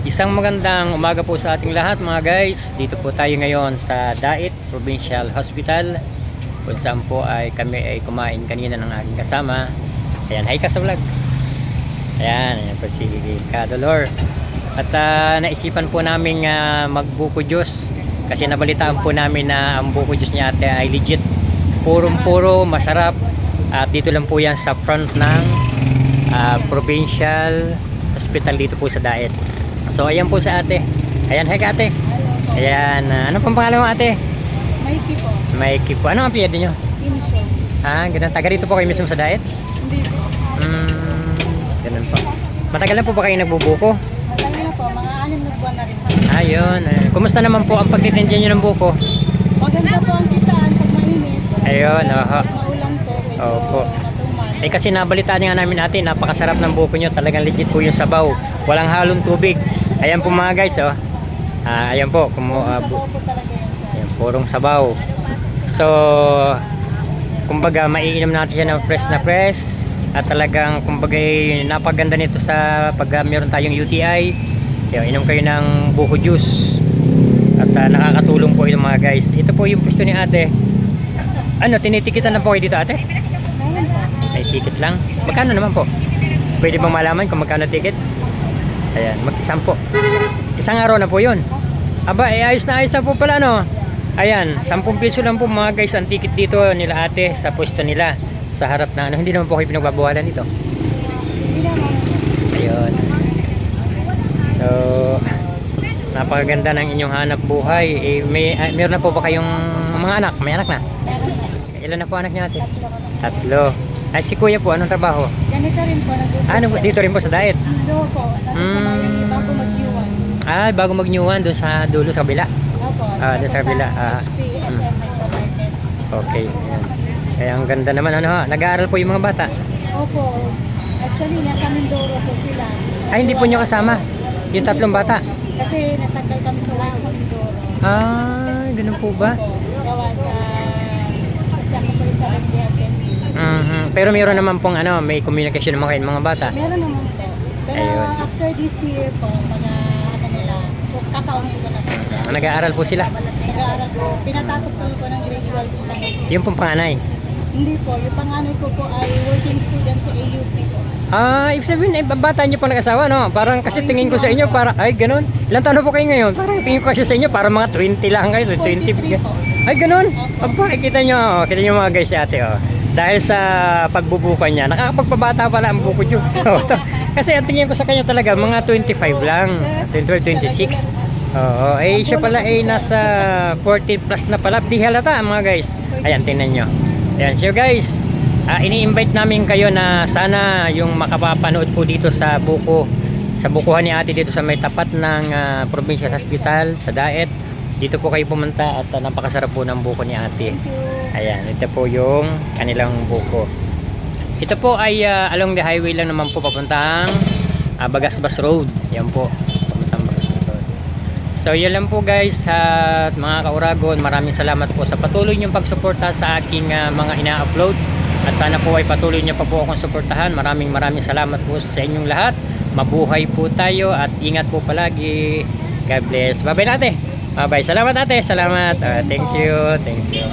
Isang magandang umaga po sa ating lahat mga guys. Dito po tayo ngayon sa Dait Provincial Hospital, kung saan po ay kami ay kumain kanina ng aking kasama. Ayan, hi ka sa vlog. Ayan po si Kadolor. At naisipan po namin magbuko juice, kasi nabalitaan po namin na ang buko juice niya ate ay legit, purong-puro, masarap. At dito lang po yan sa front ng Provincial Hospital dito po sa Dait. So ayan po sa ate. Ayan, hi ka ate. Ayan, ano pang pangalan mo ate? Mikey po. Mikey po. Ano ang apelyido nyo? Insyo. Ganun. Taga dito po kayo mismo sa Dait? Hindi po. Ganun po. Matagal na po ba kayo nagbubuko? Matagal na po. Mga 6 na buwan na rin po. Ayun. Kumusta naman po ang pagtitindihan nyo ng buko? Maganda po ang kitaan pag mainit. Ayun, oho. Maulan po. Medyo Opo. matumal. Kasi nabalitaan nga namin ate, napakasarap ng buko nyo. Talagang legit po yung sabaw. Walang halong tubig. Ayan po mga guys, oh. Ayan po. Sabaw po talaga yan sa... Ayan, purong sabaw. So, kumbaga, maiinom natin siya ng fresh na fresh. At talagang, kumbaga, napaganda nito sa pag meron tayong UTI. Ayan, inom kayo ng buko juice. At nakakatulong po ito mga guys. Ito po yung gusto ni ate. Ano, tinitikitan na po kayo dito ate? Meron po. Ay, ticket lang. Magkano naman po? Pwede bang malaman kung magkano ticket? Ayan, mag-isang po. Isang araw na po yun. Aba, ayos na po pala, no? Ayan, 10 piso lang po mga guys ang ticket dito nila ate sa pwesto nila. Sa harap na, ano, hindi naman po kayo pinagbabawalan dito. Hindi naman. Ayun. So, napakaganda ng inyong hanap buhay. Meron na po ba kayong mga anak? May anak na? Meron po. Ilan na po anak niya ate? Tatlo. 3. Ay, si kuya po, anong trabaho? Ganito rin po. Ano, dito rin po sa Dait? Dito po. Sa may bago mag-iwan. Bago mag-newan doon sa dulo sa kabila. Opo. Doon sa kabila. HP, SM Micromarket. Okay. Ayan. Kaya ang ganda naman, ano ha? Nag-aaral po yung mga bata. Opo. Actually, nasa Mindoro po sila. Ay, hindi po nyo kasama? Yung 3 bata? Kasi natagal kami sa work sa Mindoro. Ganun po ba? Opo. Gawa sa... Kasi ako po sa Adventist. Pero mayroon naman pong ano, may communication naman kayo ng mga bata. Meron naman po. Pero Ayun. after this year po, mga ano nila, kakaunti ko na po sila. Nag-aaral po sila? Nag-aaral po. Pinatapos ko po ng grade 12 sa kanila. Yung pong panganay? Hindi po. Yung panganay ko po ay working student sa AUP po. Ibig sabihin, bata nyo po nag-asawa, no? Parang kasi tingin ko sa inyo, para, ay, ganun. Ilang taon na po kayo ngayon? Parang tingin ko kasi sa inyo, para mga 20 lang kayo, 20. 43 po. Ay, ganun. Aba, kita nyo mga guys si ate, oh. Dahil sa pagbubukan niya, nakakapagpabata pala ang buko juice. So, kasi ang tingin ko sa kanya talaga, mga 25 lang. 25, 26. Oo, siya pala ay nasa 14 plus na pala. Di halata mga guys. Ayan, tingnan nyo. Ayan, so guys, ini-invite namin kayo na sana yung makapapanood po dito sa buko. Sa bukuhan ni ate dito sa may tapat ng Provincial Hospital sa Dait. Dito po kayo pumunta at napakasarap po ng buko ni ate. Thank you. Ayan, ito po yung kanilang buko. Ito po ay along the highway lang naman po papuntang Bagasbas Road. Yan po, papuntang Bagasbas Road. So yun lang po guys, at mga kauragon, maraming salamat po sa patuloy niyong pagsuporta sa aking mga ina-upload. At sana po ay patuloy niyo pa po akong suportahan. Maraming salamat po sa inyong lahat. Mabuhay po tayo at ingat po palagi. God bless. Bye bye ate. Bye bye. Salamat ate. Salamat. Thank you. Thank you.